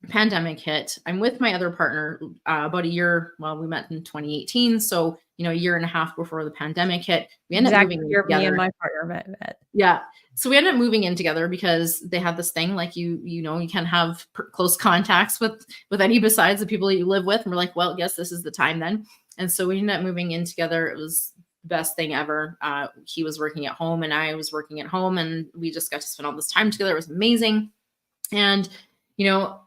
pandemic hit. I'm with my other partner about a year. Well, we met in 2018, so a year and a half before the pandemic hit. We ended up Exactly moving in where me and together. my partner met. Yeah, so we ended up moving in together because they had this thing like you can't have close contacts with any besides the people that you live with. And we're like, well, yes, this is the time then. And so we ended up moving in together. It was the best thing ever. He was working at home and I was working at home, and we just got to spend all this time together. It was amazing. And you know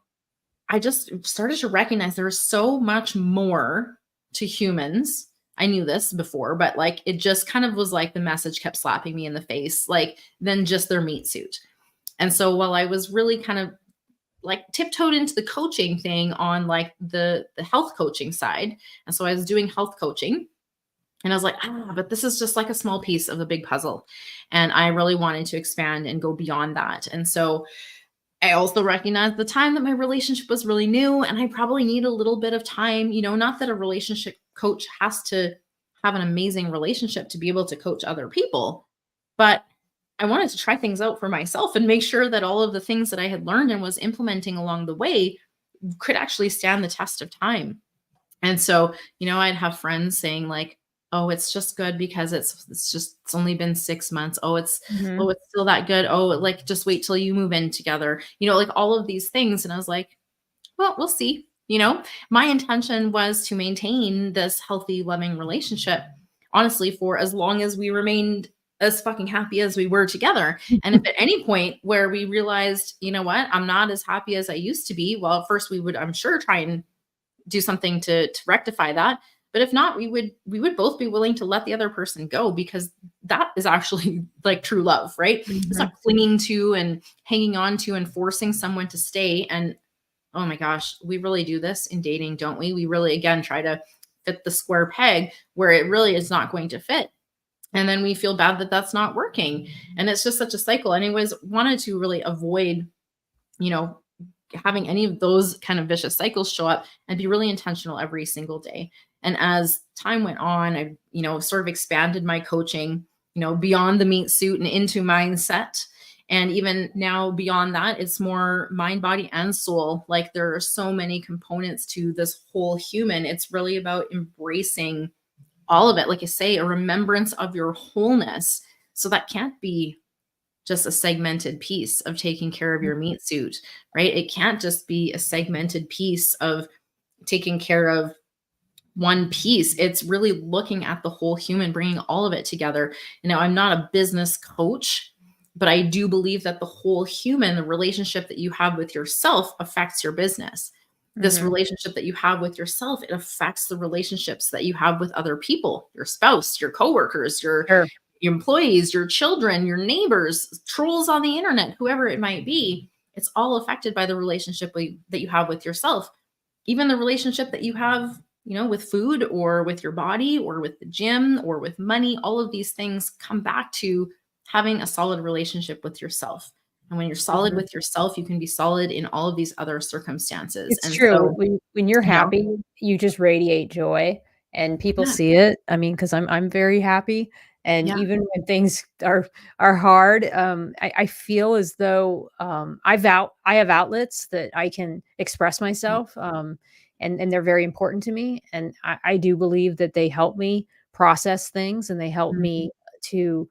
I just started to recognize there was so much more to humans. I knew this before, but like it just kind of was like the message kept slapping me in the face, like than just their meat suit. And so while I was really kind of like tiptoed into the coaching thing on like the health coaching side, and so I was doing health coaching, and I was like, but this is just like a small piece of the big puzzle. And I really wanted to expand and go beyond that. And so I also recognized the time that my relationship was really new, and I probably need a little bit of time. Not that a relationship coach has to have an amazing relationship to be able to coach other people, but I wanted to try things out for myself and make sure that all of the things that I had learned and was implementing along the way could actually stand the test of time. And so, I'd have friends saying like, Oh, it's just good because it's only been 6 months. Oh, Mhm. it's still that good. Oh, like, just wait till you move in together. Like all of these things. And I was like, well, we'll see. My intention was to maintain this healthy, loving relationship, honestly, for as long as we remained as fucking happy as we were together. And if at any point where we realized, you know what, I'm not as happy as I used to be, well, at first we would, I'm sure, try and do something to rectify that. But if not, we would both be willing to let the other person go, because that is actually like true love, right? It's not Mhm. clinging to and hanging on to and forcing someone to stay. And oh my gosh, we really do this in dating, don't we? We really, again, try to fit the square peg where it really is not going to fit. And then we feel bad that that's not working. And it's just such a cycle. Anyways, wanted to really avoid, you know, having any of those kind of vicious cycles show up, and be really intentional every single day. And as time went on, I, sort of expanded my coaching, beyond the meat suit and into mindset. And even now beyond that, it's more mind, body, and soul. Like, there are so many components to this whole human. It's really about embracing all of it. Like I say, a remembrance of your wholeness. So that can't be just a segmented piece of taking care of your meat suit, right? It can't just be a segmented piece of taking care of one piece. It's really looking at the whole human, bringing all of it together. I'm not a business coach, but I do believe that the whole human, the relationship that you have with yourself, affects your business. This Mhm. relationship that you have with yourself, it affects the relationships that you have with other people, your spouse, your coworkers, Sure. your employees, your children, your neighbors, trolls on the internet, whoever it might be. It's all affected by the relationship that you have with yourself. Even the relationship that you have, with food, or with your body, or with the gym, or with money. All of these things come back to having a solid relationship with yourself. And when you're solid Mhm. with yourself, you can be solid in all of these other circumstances. It's And true. so, When you're you know, happy, you just radiate joy, and people yeah, see it. I mean, because 'cause I'm very happy, and yeah, even when things are hard, I feel as though, I have outlets that I can express yeah, myself, and they're very important to me, and I do believe that they help me process things, and they help mhm, me to,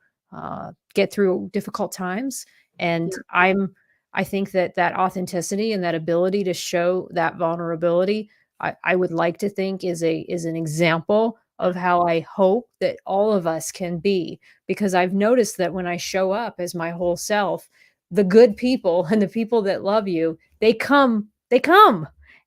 get through difficult times, and yeah, I think that that authenticity and that ability to show that vulnerability, I would like to think is an example of how I hope that all of us can be, because I've noticed that when I show up as my whole self, the good people and the people that love you, they come.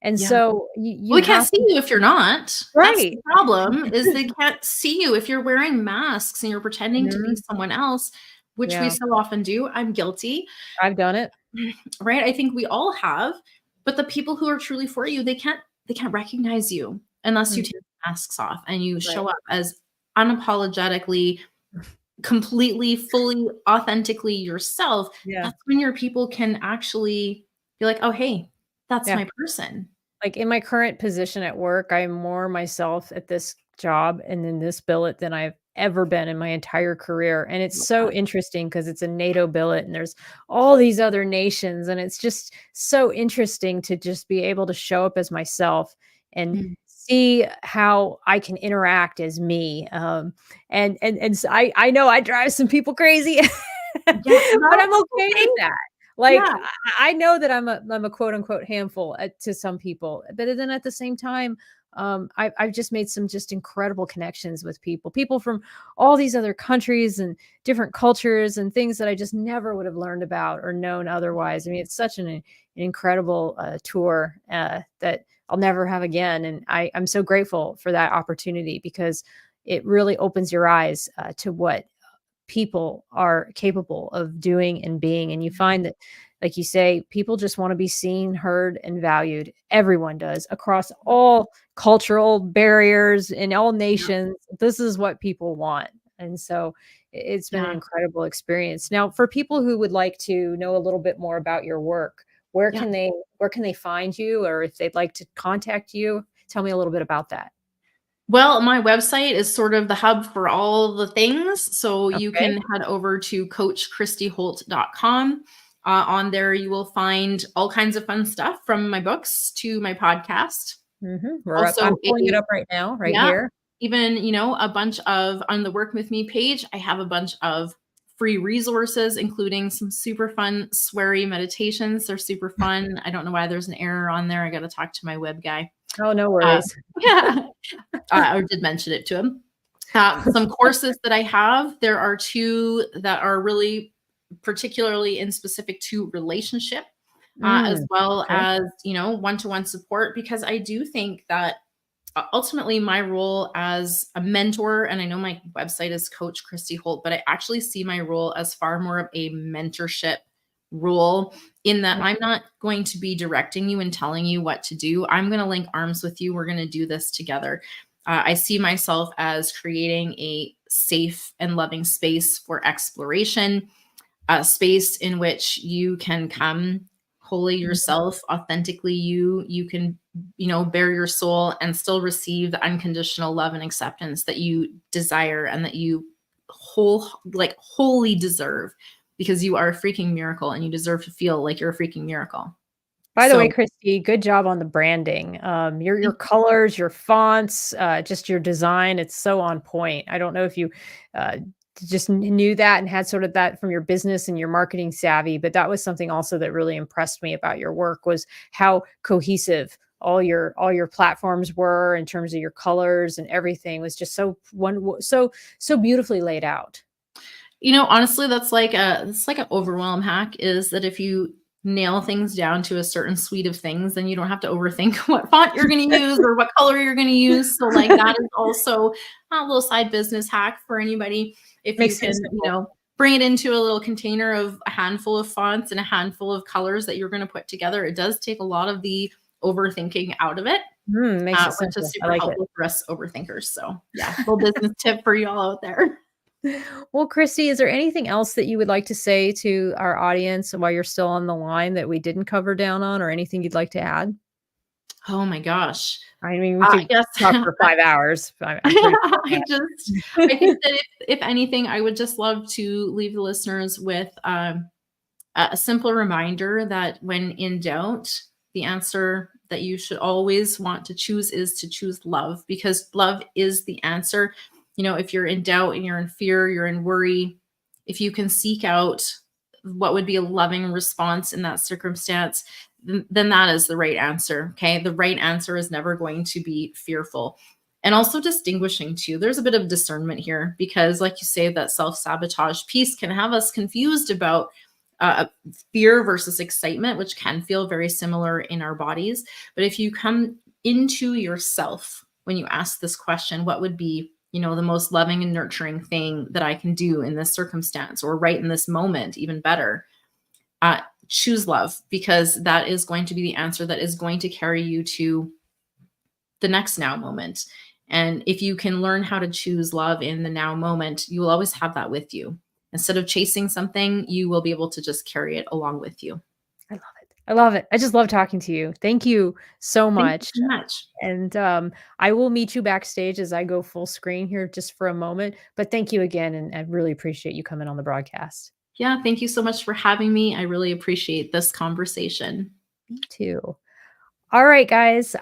And yeah. so you Well, they can't have see to. you if you're not. That's Right. the problem, is they can't see you if you're wearing masks and you're pretending to be Mhm. someone else, which we Yeah, so often do. I'm guilty, I've done it. right? I think we all have, but the people who are truly for you, they can't recognize you unless you take Mhm. the masks off and you Right. show up as unapologetically, completely, fully, authentically yourself. Yeah. That's when your people can actually be like, "Oh, hey, that's Yeah. my person." Like, in my current position at work, I'm more myself at this job and in this billet than I've ever been in my entire career, and it's Love so that. interesting because it's a NATO billet, and there's all these other nations, and it's just so interesting to just be able to show up as myself and Mm. see how I can interact as me, and so I know I drive some people crazy, but Yeah, no, I'm okay okay. with that. Like, Yeah. I know that I'm a quote unquote handful to some people, but then at the same time, I've just made some just incredible connections with people from all these other countries and different cultures and things that I just never would have learned about or known otherwise. I mean, it's such an incredible tour that I'll never have again, and I'm so grateful for that opportunity because it really opens your eyes to what people are capable of doing and being. And you find that, like you say, people just want to be seen, heard, and valued. Everyone does across all cultural barriers in all Yeah, nations. This is what people want. And so it's been an yeah, incredible experience. Now, for people who would like to know a little bit more about your work, where yeah. can they find you, or if they'd like to contact you, tell me a little bit about that. Well, my website is sort of the hub for all the things, so you Okay. can head over to coachchristyholt.com. On there, you will find all kinds of fun stuff, from my books to my podcast. Mhm. We're up. Also I'm a pulling it up right now, right Yeah, here. even, a bunch of on the Work With Me page, I have a bunch of free resources, including some super fun sweary meditations. They're super fun. I don't know why there's an error on there. I got to talk to my web guy. Oh, no Uh, worries. yeah, I did mention it to him. Some courses that I have, there are two that are really particularly in specific to relationship, as well Okay. as, one-to-one support, because I do think that ultimately my role as a mentor, and I know my website is Coach Christy Holt, but I actually see my role as far more of a mentorship role, in that I'm not going to be directing you and telling you what to do. I'm going to link arms with you. We're going to do this together. I see myself as creating a safe and loving space for exploration, a space in which you can come wholly yourself, authentically you can, bare your soul and still receive the unconditional love and acceptance that you desire and that you wholly deserve, because you are a freaking miracle and you deserve to feel like you're a freaking miracle. By the way, So Christy, good job on the branding. Your colors, your fonts, just your design, it's so on point. I don't know if you uh, just knew that and had sort of that from your business and your marketing savvy, but that was something also that really impressed me about your work, was how cohesive all your platforms were in terms of your colors, and everything was just so beautifully laid out. honestly, that's like an overwhelm hack, is that if you nail things down to a certain suite of things, then you don't have to overthink what font you're going to use or what color you're going to use. So like that is also a little side business hack for anybody. If you Makes it can, simple. bring it into a little container of a handful of fonts and a handful of colors that you're going to put together, it does take a lot of the overthinking out of it, Makes it which is simple. I super like it. helpful for us overthinkers. So yeah, little business tip for y'all out there. Well, Christy, is there anything else that you would like to say to our audience while you're still on the line that we didn't cover down on, or anything you'd like to add? Oh my gosh. I mean, we could Yes. talk for 5 hours. I'm pretty sure we I think can. that if anything, I would just love to leave the listeners with a simple reminder that when in doubt, the answer that you should always want to choose is to choose love, because love is the answer. If you're in doubt and you're in fear, you're in worry, if you can seek out what would be a loving response in that circumstance, then that is the right answer. Okay. The right answer is never going to be fearful. And also distinguishing too, there's a bit of discernment here, because, like you say, that self sabotage piece can have us confused about fear versus excitement, which can feel very similar in our bodies. But if you come into yourself when you ask this question, what would be, the most loving and nurturing thing that I can do in this circumstance, or right in this moment, even better, choose love, because that is going to be the answer that is going to carry you to the next now moment. And if you can learn how to choose love in the now moment, you will always have that with you. Instead of chasing something, you will be able to just carry it along with you. I love it. I love it. I just love talking to you. Thank you so Thank you much. so much. And I will meet you backstage as I go full screen here just for a moment. But thank you again. And I really appreciate you coming on the broadcast. Yeah, thank you so much for having me. I really appreciate this conversation. Me too. All right, guys.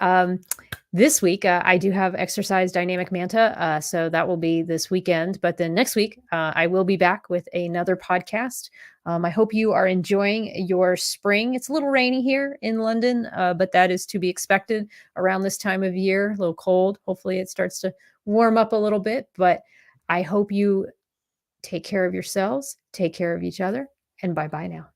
This week, I do have exercise dynamic manta. So that will be this weekend. But then next week, I will be back with another podcast. I hope you are enjoying your spring. It's a little rainy here in London, but that is to be expected around this time of year, a little cold. Hopefully, it starts to warm up a little bit. But I hope you take care of yourselves, take care of each other, and bye bye now.